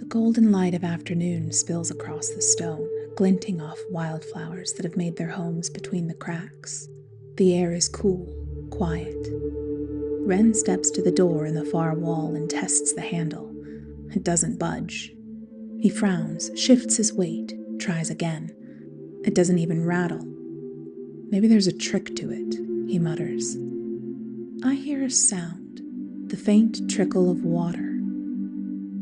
golden light of afternoon spills across the stone, glinting off wildflowers that have made their homes between the cracks. The air is cool, quiet. Wren steps to the door in the far wall and tests the handle. It doesn't budge. He frowns, shifts his weight, tries again. It doesn't even rattle. Maybe there's a trick to it, he mutters. I hear a sound, the faint trickle of water.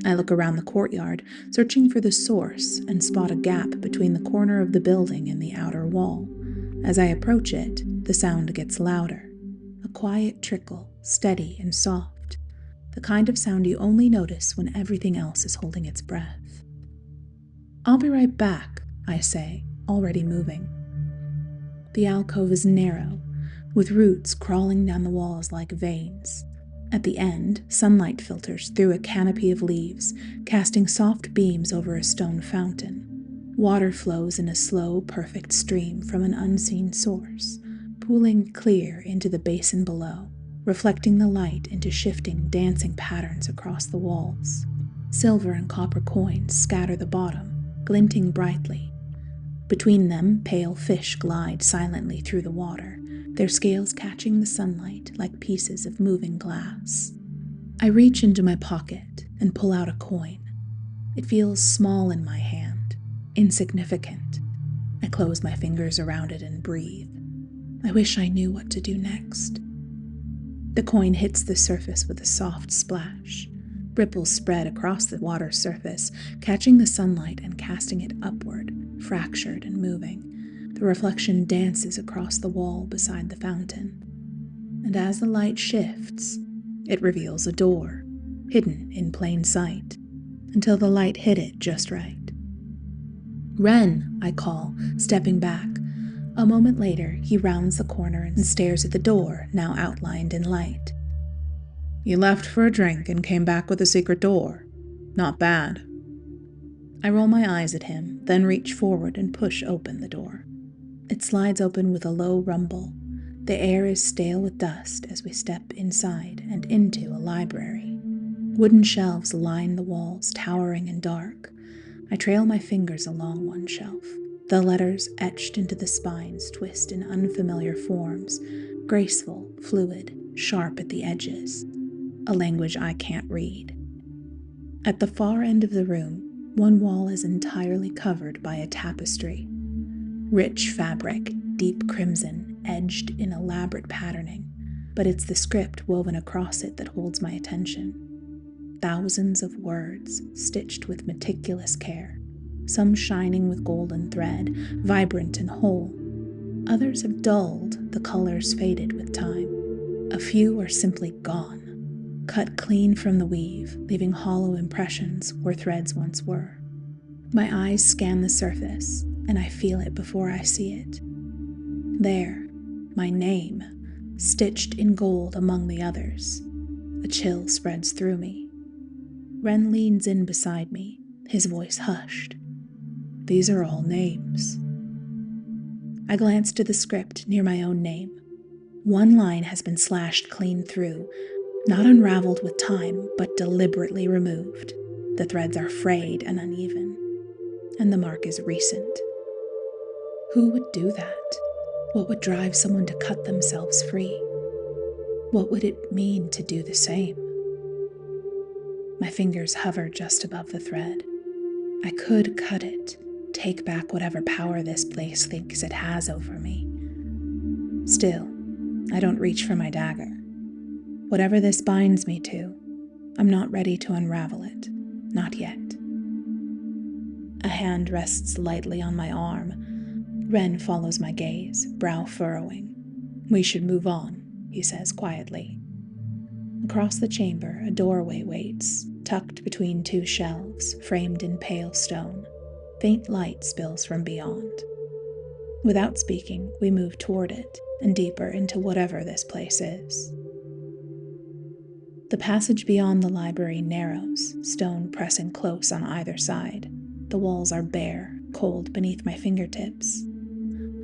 I look around the courtyard, searching for the source, and spot a gap between the corner of the building and the outer wall. As I approach it, the sound gets louder. A quiet trickle, steady and soft. The kind of sound you only notice when everything else is holding its breath. I'll be right back, I say, already moving. The alcove is narrow, with roots crawling down the walls like veins. At the end, sunlight filters through a canopy of leaves, casting soft beams over a stone fountain. Water flows in a slow, perfect stream from an unseen source, pooling clear into the basin below, reflecting the light into shifting, dancing patterns across the walls. Silver and copper coins scatter the bottom, glinting brightly. Between them, pale fish glide silently through the water, their scales catching the sunlight like pieces of moving glass. I reach into my pocket and pull out a coin. It feels small in my hand, insignificant. I close my fingers around it and breathe. I wish I knew what to do next. The coin hits the surface with a soft splash. Ripples spread across the water surface, catching the sunlight and casting it upward, fractured and moving. The reflection dances across the wall beside the fountain. And as the light shifts, it reveals a door, hidden in plain sight, until the light hit it just right. Wren, I call, stepping back. A moment later, he rounds the corner and stares at the door, now outlined in light. You left for a drink and came back with a secret door. Not bad. I roll my eyes at him, then reach forward and push open the door. It slides open with a low rumble. The air is stale with dust as we step inside and into a library. Wooden shelves line the walls, towering and dark. I trail my fingers along one shelf. The letters etched into the spines twist in unfamiliar forms, graceful, fluid, sharp at the edges. A language I can't read. At the far end of the room, one wall is entirely covered by a tapestry. Rich fabric, deep crimson, edged in elaborate patterning, but it's the script woven across it that holds my attention. Thousands of words, stitched with meticulous care, some shining with golden thread, vibrant and whole. Others have dulled, the colors faded with time. A few are simply gone, cut clean from the weave, leaving hollow impressions where threads once were. My eyes scan the surface, and I feel it before I see it. There, my name, stitched in gold among the others. A chill spreads through me. Wren leans in beside me, his voice hushed. These are all names. I glance to the script near my own name. One line has been slashed clean through, not unraveled with time, but deliberately removed. The threads are frayed and uneven, and the mark is recent. Who would do that? What would drive someone to cut themselves free? What would it mean to do the same? My fingers hover just above the thread. I could cut it, take back whatever power this place thinks it has over me. Still, I don't reach for my dagger. Whatever this binds me to, I'm not ready to unravel it. Not yet. A hand rests lightly on my arm. Wren follows my gaze, brow furrowing. We should move on, he says quietly. Across the chamber, a doorway waits, tucked between two shelves, framed in pale stone. Faint light spills from beyond. Without speaking, we move toward it, and deeper into whatever this place is. The passage beyond the library narrows, stone pressing close on either side. The walls are bare, cold beneath my fingertips.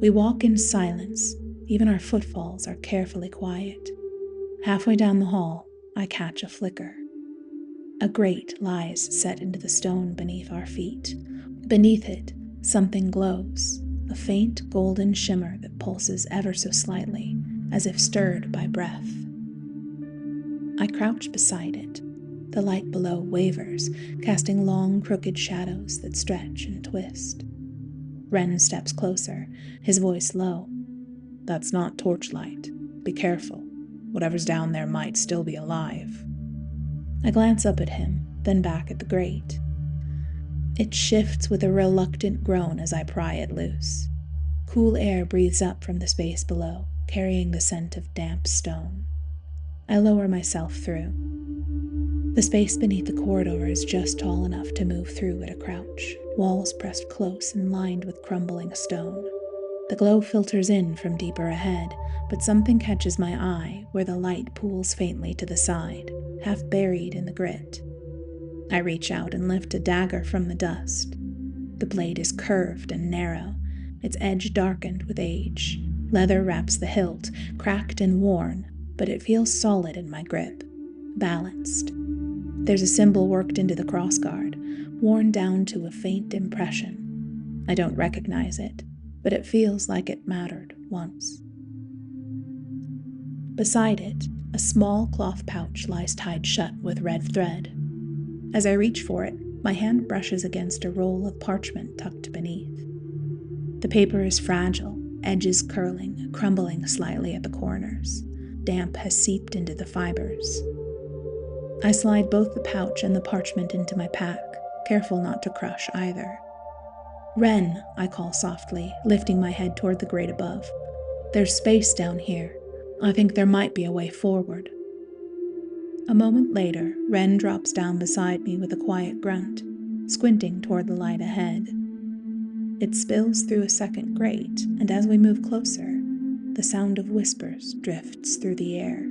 We walk in silence, even our footfalls are carefully quiet. Halfway down the hall, I catch a flicker. A grate lies set into the stone beneath our feet. Beneath it, something glows, a faint golden shimmer that pulses ever so slightly, as if stirred by breath. I crouch beside it. The light below wavers, casting long, crooked shadows that stretch and twist. Ren steps closer, his voice low. "That's not torchlight. Be careful. Whatever's down there might still be alive." I glance up at him, then back at the grate. It shifts with a reluctant groan as I pry it loose. Cool air breathes up from the space below, carrying the scent of damp stone. I lower myself through. The space beneath the corridor is just tall enough to move through at a crouch, walls pressed close and lined with crumbling stone. The glow filters in from deeper ahead, but something catches my eye where the light pools faintly to the side, half buried in the grit. I reach out and lift a dagger from the dust. The blade is curved and narrow, its edge darkened with age. Leather wraps the hilt, cracked and worn, but it feels solid in my grip, balanced. There's a symbol worked into the crossguard, worn down to a faint impression. I don't recognize it, but it feels like it mattered once. Beside it, a small cloth pouch lies tied shut with red thread. As I reach for it, my hand brushes against a roll of parchment tucked beneath. The paper is fragile, edges curling, crumbling slightly at the corners. Damp has seeped into the fibers. I slide both the pouch and the parchment into my pack, careful not to crush either. "Ren," I call softly, lifting my head toward the grate above. "There's space down here. I think there might be a way forward." A moment later, Ren drops down beside me with a quiet grunt, squinting toward the light ahead. It spills through a second grate, and as we move closer, the sound of whispers drifts through the air.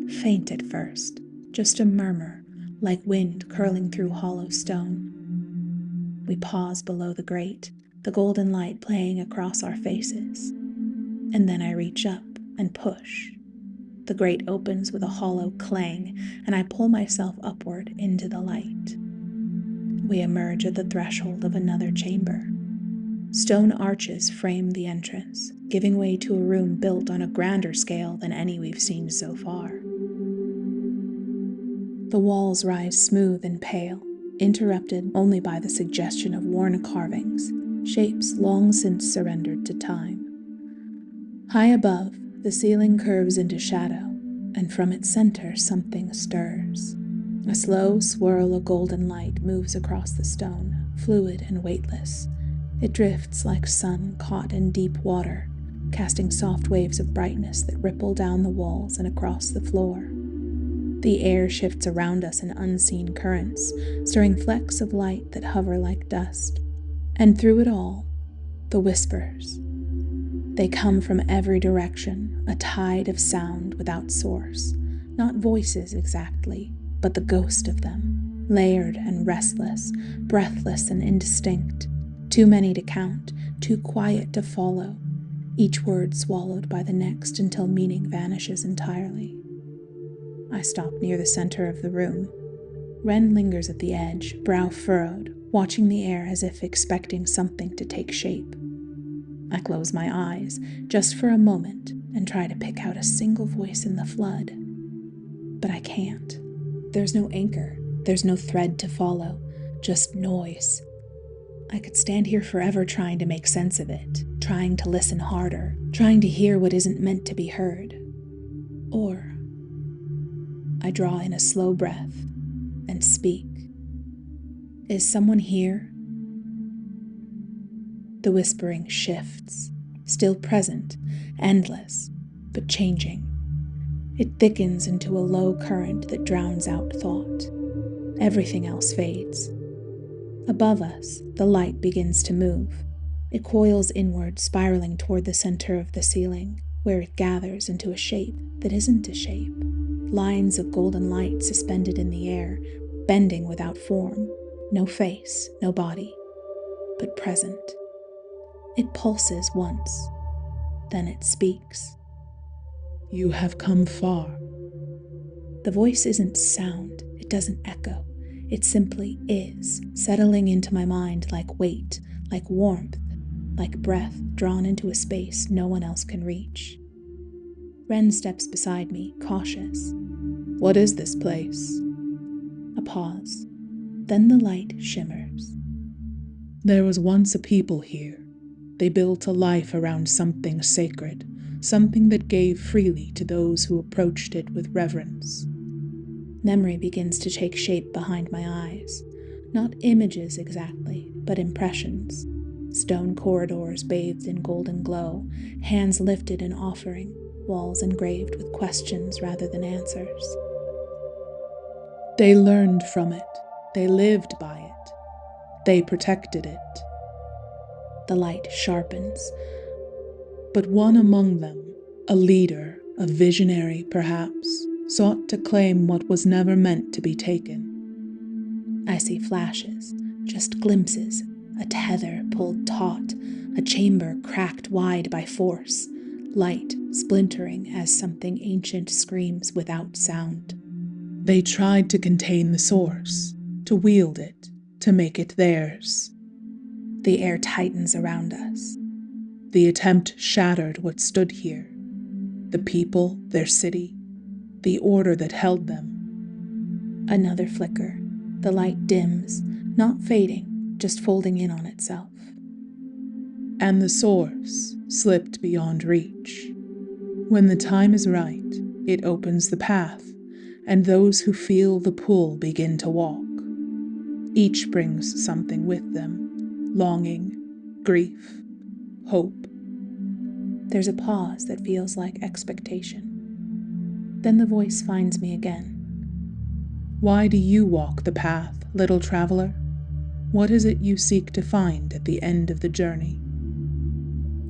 Faint at first, just a murmur, like wind curling through hollow stone. We pause below the grate, the golden light playing across our faces. And then I reach up and push. The grate opens with a hollow clang, and I pull myself upward into the light. We emerge at the threshold of another chamber. Stone arches frame the entrance, giving way to a room built on a grander scale than any we've seen so far. The walls rise smooth and pale, interrupted only by the suggestion of worn carvings, shapes long since surrendered to time. High above, the ceiling curves into shadow, and from its center something stirs. A slow swirl of golden light moves across the stone, fluid and weightless. It drifts like sun caught in deep water, casting soft waves of brightness that ripple down the walls and across the floor. The air shifts around us in unseen currents, stirring flecks of light that hover like dust. And through it all, the whispers. They come from every direction, a tide of sound without source. Not voices exactly, but the ghost of them, layered and restless, breathless and indistinct. Too many to count, too quiet to follow, each word swallowed by the next until meaning vanishes entirely. I stop near the center of the room. Ren lingers at the edge, brow furrowed, watching the air as if expecting something to take shape. I close my eyes, just for a moment, and try to pick out a single voice in the flood. But I can't. There's no anchor, there's no thread to follow, just noise. I could stand here forever trying to make sense of it, trying to listen harder, trying to hear what isn't meant to be heard. Or I draw in a slow breath and speak. "Is someone here?" The whispering shifts, still present, endless, but changing. It thickens into a low current that drowns out thought. Everything else fades. Above us, the light begins to move. It coils inward, spiraling toward the center of the ceiling, where it gathers into a shape that isn't a shape. Lines of golden light suspended in the air, bending without form. No face, no body, but present. It pulses once, then it speaks. "You have come far." The voice isn't sound, it doesn't echo. It simply is, settling into my mind like weight, like warmth, like breath drawn into a space no one else can reach. Ren steps beside me, cautious. What is this place? A pause. Then the light shimmers. There was once a people here. They built a life around something sacred, something that gave freely to those who approached it with reverence. Memory begins to take shape behind my eyes. Not images exactly, but impressions. Stone corridors bathed in golden glow, hands lifted in offering, walls engraved with questions rather than answers. They learned from it. They lived by it. They protected it. The light sharpens. But one among them, a leader, a visionary perhaps, sought to claim what was never meant to be taken. I see flashes, just glimpses, a tether pulled taut, a chamber cracked wide by force, light splintering as something ancient screams without sound. They tried to contain the source, to wield it, to make it theirs. The air tightens around us. The attempt shattered what stood here. The people, their city, the order that held them. Another flicker. The light dims, not fading, just folding in on itself. And the source slipped beyond reach. When the time is right, it opens the path, and those who feel the pull begin to walk. Each brings something with them, longing, grief, hope. There's a pause that feels like expectation. Then the voice finds me again. Why do you walk the path, little traveler? What is it you seek to find at the end of the journey?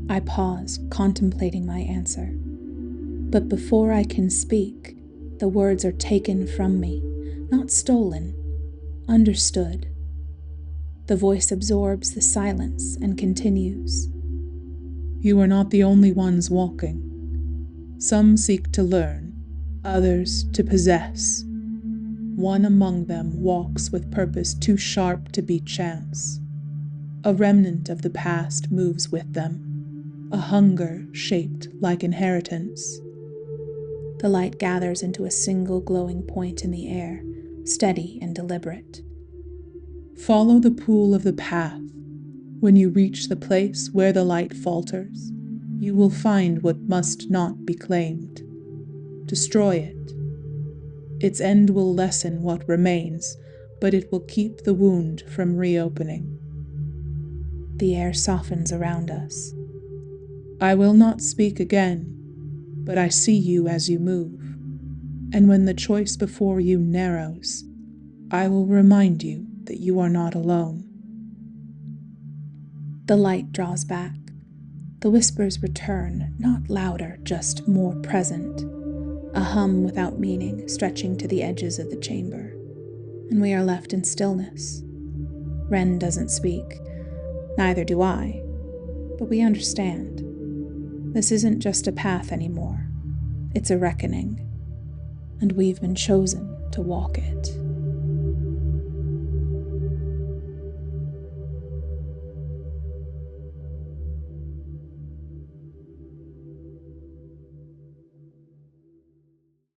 I pause, contemplating my answer. But before I can speak, the words are taken from me, not stolen, understood. The voice absorbs the silence and continues. You are not the only ones walking. Some seek to learn, others to possess. One among them walks with purpose too sharp to be chance. A remnant of the past moves with them, a hunger shaped like inheritance. The light gathers into a single glowing point in the air, steady and deliberate. Follow the pool of the path. When you reach the place where the light falters, you will find what must not be claimed. Destroy it. Its end will lessen what remains, but it will keep the wound from reopening. The air softens around us. I will not speak again, but I see you as you move, and when the choice before you narrows, I will remind you that you are not alone. The light draws back. The whispers return, not louder, just more present. A hum without meaning stretching to the edges of the chamber, and we are left in stillness. Ren doesn't speak, neither do I, but we understand. This isn't just a path anymore, it's a reckoning, and we've been chosen to walk it.